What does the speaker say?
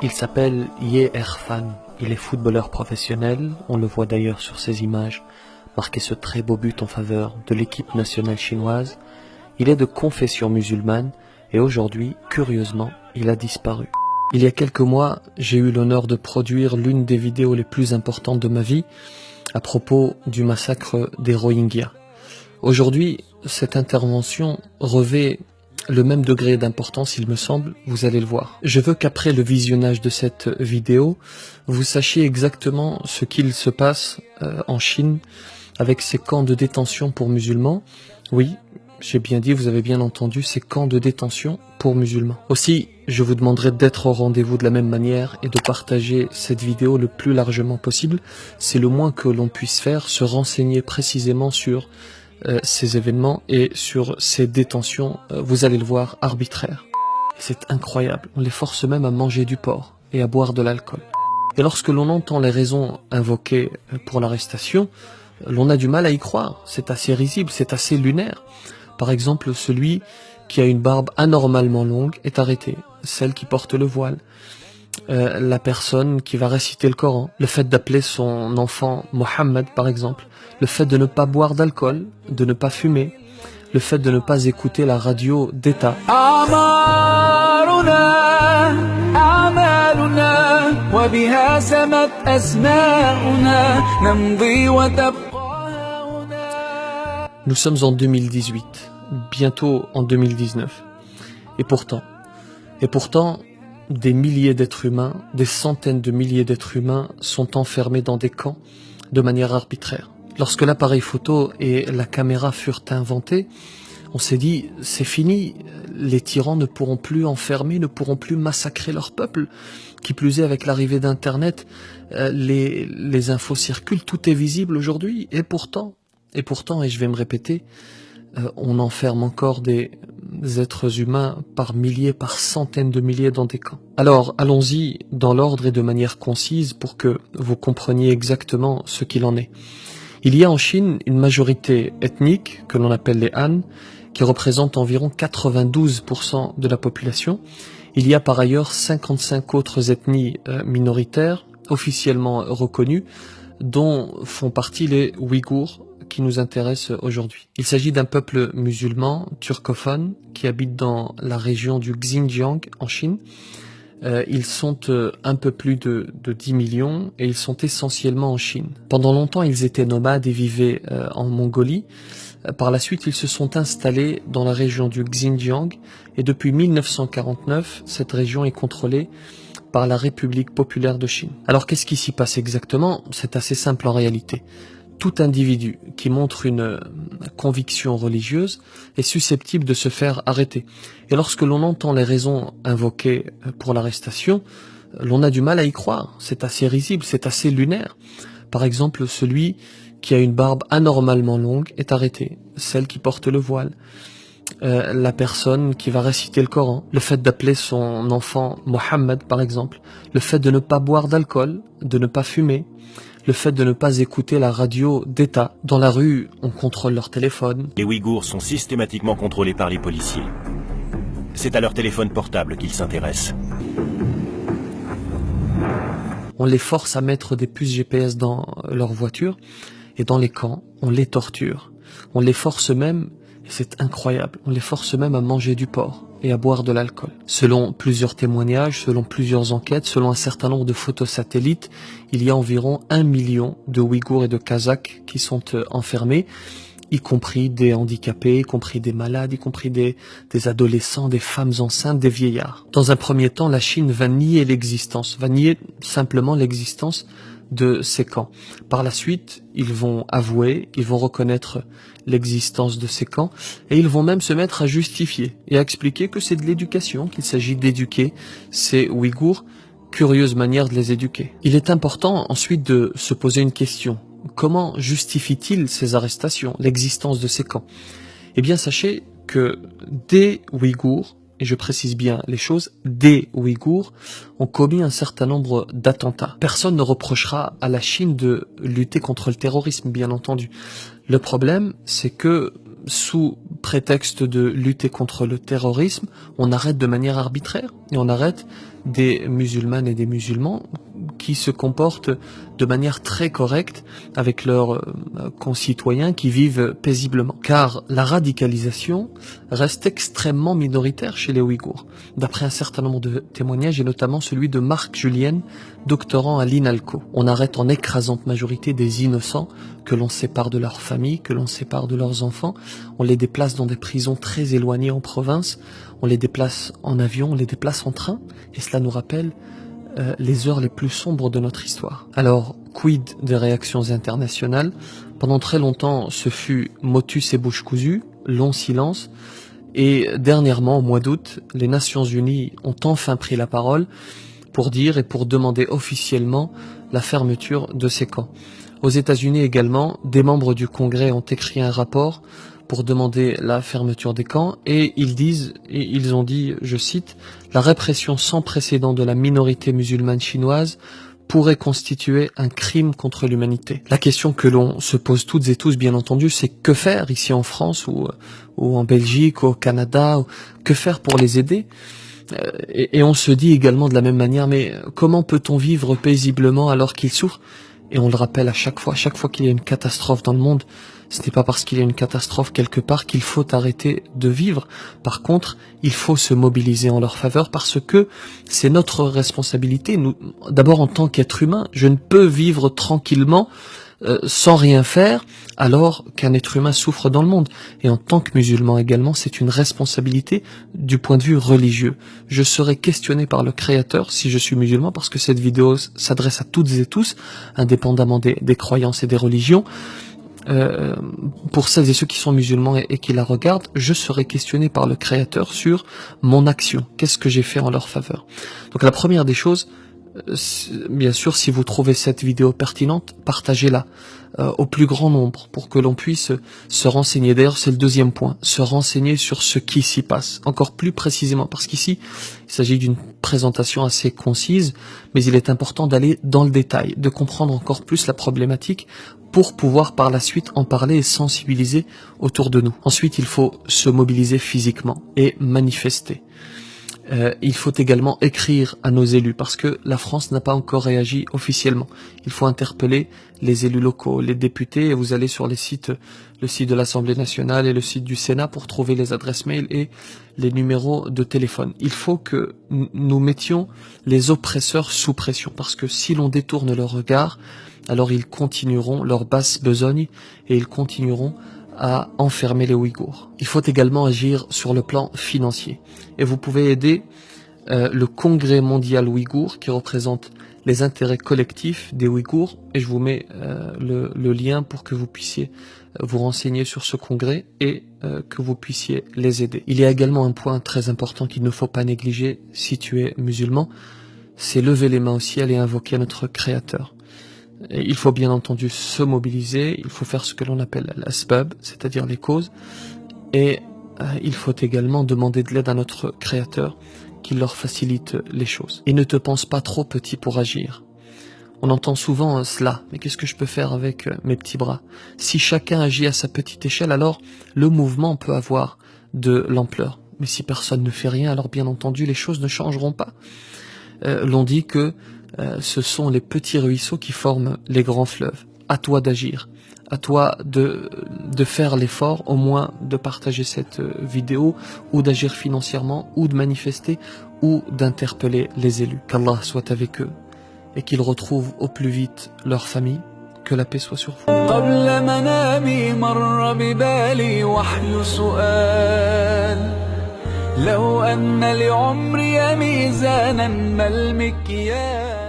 Il s'appelle Ye Erfan, il est footballeur professionnel, on le voit d'ailleurs sur ces images, marquer ce très beau but en faveur de l'équipe nationale chinoise. Il est de confession musulmane et aujourd'hui, curieusement, il a disparu. Il y a quelques mois, j'ai eu l'honneur de produire l'une des vidéos les plus importantes de ma vie à propos du massacre des Rohingyas. Aujourd'hui, cette intervention revêt le même degré d'importance, il me semble, vous allez le voir. Je veux qu'après le visionnage de cette vidéo, vous sachiez exactement ce qu'il se passe en Chine avec ces camps de détention pour musulmans. Oui, j'ai bien dit, vous avez bien entendu, ces camps de détention pour musulmans. Aussi, je vous demanderai d'être au rendez-vous de la même manière et de partager cette vidéo le plus largement possible. C'est le moins que l'on puisse faire, se renseigner précisément sur ces événements et sur ces détentions, vous allez le voir, arbitraires. C'est incroyable, on les force même à manger du porc et à boire de l'alcool. Et lorsque l'on entend les raisons invoquées pour l'arrestation, l'on a du mal à y croire, c'est assez risible, c'est assez lunaire. Par exemple, celui qui a une barbe anormalement longue est arrêté, celle qui porte le voile, la personne qui va réciter le Coran, le fait d'appeler son enfant Mohammed par exemple, le fait de ne pas boire d'alcool, de ne pas fumer, le fait de ne pas écouter la radio d'État. Nous sommes en 2018, bientôt en 2019. Et pourtant, des milliers d'êtres humains, des centaines de milliers d'êtres humains sont enfermés dans des camps de manière arbitraire. Lorsque l'appareil photo et la caméra furent inventés, on s'est dit, c'est fini, les tyrans ne pourront plus enfermer, ne pourront plus massacrer leur peuple. Qui plus est, avec l'arrivée d'Internet, les infos circulent, tout est visible aujourd'hui. Et pourtant, et je vais me répéter, on enferme encore des êtres humains par milliers, par centaines de milliers dans des camps. Alors, allons-y dans l'ordre et de manière concise pour que vous compreniez exactement ce qu'il en est. Il y a en Chine une majorité ethnique, que l'on appelle les Han, qui représente environ 92% de la population. Il y a par ailleurs 55 autres ethnies minoritaires, officiellement reconnues, dont font partie les Ouïghours, qui nous intéresse aujourd'hui. Il s'agit d'un peuple musulman, turcophone, qui habite dans la région du Xinjiang en Chine. Ils sont un peu plus de 10 millions et ils sont essentiellement en Chine. Pendant longtemps, ils étaient nomades et vivaient en Mongolie. Par la suite, ils se sont installés dans la région du Xinjiang et depuis 1949, cette région est contrôlée par la République populaire de Chine. Alors qu'est-ce qui s'y passe exactement? C'est assez simple en réalité. Tout individu qui montre une conviction religieuse est susceptible de se faire arrêter. Et lorsque l'on entend les raisons invoquées pour l'arrestation, l'on a du mal à y croire. C'est assez risible, c'est assez lunaire. Par exemple, celui qui a une barbe anormalement longue est arrêté, celle qui porte le voile, la personne qui va réciter le Coran, le fait d'appeler son enfant Mohammed par exemple, le fait de ne pas boire d'alcool, de ne pas fumer, le fait de ne pas écouter la radio d'État. Dans la rue, on contrôle leur téléphone. Les Ouïghours sont systématiquement contrôlés par les policiers. C'est à leur téléphone portable qu'ils s'intéressent. On les force à mettre des puces GPS dans leur voiture et dans les camps, on les torture. On les force même, et c'est incroyable, on les force même à manger du porc et à boire de l'alcool. Selon plusieurs témoignages, selon plusieurs enquêtes, selon un certain nombre de photos satellites, il y a environ 1 million de Ouïghours et de Kazakhs qui sont enfermés, y compris des handicapés, y compris des malades, y compris des adolescents, des femmes enceintes, des vieillards. Dans un premier temps, la Chine va nier l'existence, va nier simplement l'existence de ces camps. Par la suite, ils vont avouer, ils vont reconnaître l'existence de ces camps et ils vont même se mettre à justifier et à expliquer que c'est de l'éducation, qu'il s'agit d'éduquer ces Ouïghours. Curieuse manière de les éduquer. Il est important ensuite de se poser une question. Comment justifie-t-il ces arrestations, l'existence de ces camps? Eh bien, sachez que des Ouïghours, et je précise bien les choses, des Ouïghours ont commis un certain nombre d'attentats. Personne ne reprochera à la Chine de lutter contre le terrorisme, bien entendu. Le problème, c'est que sous prétexte de lutter contre le terrorisme, on arrête de manière arbitraire et on arrête des musulmanes et des musulmans qui se comportent de manière très correcte avec leurs concitoyens qui vivent paisiblement. Car la radicalisation reste extrêmement minoritaire chez les Ouïghours, d'après un certain nombre de témoignages et notamment celui de Marc Julien, doctorant à l'INALCO. On arrête en écrasante majorité des innocents que l'on sépare de leur famille, que l'on sépare de leurs enfants. On les déplace dans des prisons très éloignées en province, on les déplace en avion, on les déplace en train, et cela nous rappelle les heures les plus sombres de notre histoire. Alors, quid des réactions internationales? Pendant très longtemps, ce fut motus et bouche cousue, long silence, et dernièrement, au mois d'août, les Nations Unies ont enfin pris la parole pour dire et pour demander officiellement la fermeture de ces camps. Aux États-Unis également, des membres du Congrès ont écrit un rapport pour demander la fermeture des camps et ils ont dit, je cite, la répression sans précédent de la minorité musulmane chinoise pourrait constituer un crime contre l'humanité. La question que l'on se pose toutes et tous, bien entendu, c'est que faire ici en France ou en Belgique ou au Canada, que faire pour les aider? Et on se dit également de la même manière, mais comment peut-on vivre paisiblement alors qu'ils souffrent? Et on le rappelle à chaque fois qu'il y a une catastrophe dans le monde, ce n'est pas parce qu'il y a une catastrophe quelque part qu'il faut arrêter de vivre. Par contre, il faut se mobiliser en leur faveur parce que c'est notre responsabilité. Nous, d'abord en tant qu'être humain, je ne peux vivre tranquillement sans rien faire alors qu'un être humain souffre dans le monde. Et en tant que musulman également, c'est une responsabilité du point de vue religieux. Je serai questionné par le Créateur si je suis musulman parce que cette vidéo s'adresse à toutes et tous, indépendamment des croyances et des religions. Pour celles et ceux qui sont musulmans et qui la regardent, je serai questionné par le Créateur sur mon action. Qu'est-ce que j'ai fait en leur faveur? Donc la première des choses, bien sûr, si vous trouvez cette vidéo pertinente, partagez-la au plus grand nombre pour que l'on puisse se renseigner. D'ailleurs, c'est le deuxième point, se renseigner sur ce qui s'y passe, encore plus précisément, parce qu'ici, il s'agit d'une présentation assez concise, mais il est important d'aller dans le détail, de comprendre encore plus la problématique pour pouvoir par la suite en parler et sensibiliser autour de nous. Ensuite, il faut se mobiliser physiquement et manifester. Il faut également écrire à nos élus parce que la France n'a pas encore réagi officiellement. Il faut interpeller les élus locaux, les députés, et vous allez sur les sites, le site de l'Assemblée nationale et le site du Sénat pour trouver les adresses mail et les numéros de téléphone. Il faut que nous mettions les oppresseurs sous pression parce que si l'on détourne leur regard, alors ils continueront leur basse besogne et ils continueront à enfermer les Ouïghours. Il faut également agir sur le plan financier. Et vous pouvez aider le Congrès mondial ouïghour qui représente les intérêts collectifs des Ouïghours. Et je vous mets le lien pour que vous puissiez vous renseigner sur ce congrès et que vous puissiez les aider. Il y a également un point très important qu'il ne faut pas négliger si tu es musulman, c'est lever les mains au ciel et invoquer notre Créateur. Et il faut bien entendu se mobiliser, il faut faire ce que l'on appelle l'asbab, c'est-à-dire les causes, et il faut également demander de l'aide à notre Créateur qui leur facilite les choses. Et ne te pense pas trop petit pour agir. On entend souvent cela, mais qu'est-ce que je peux faire avec mes petits bras? Si chacun agit à sa petite échelle, alors le mouvement peut avoir de l'ampleur. Mais si personne ne fait rien, alors bien entendu les choses ne changeront pas. L'on dit que ce sont les petits ruisseaux qui forment les grands fleuves. À toi d'agir, à toi de faire l'effort, au moins de partager cette vidéo, ou d'agir financièrement, ou de manifester, ou d'interpeller les élus. Qu'Allah soit avec eux, et qu'ils retrouvent au plus vite leur famille. Que la paix soit sur vous. لو أن لعمري ميزانا ما المكيال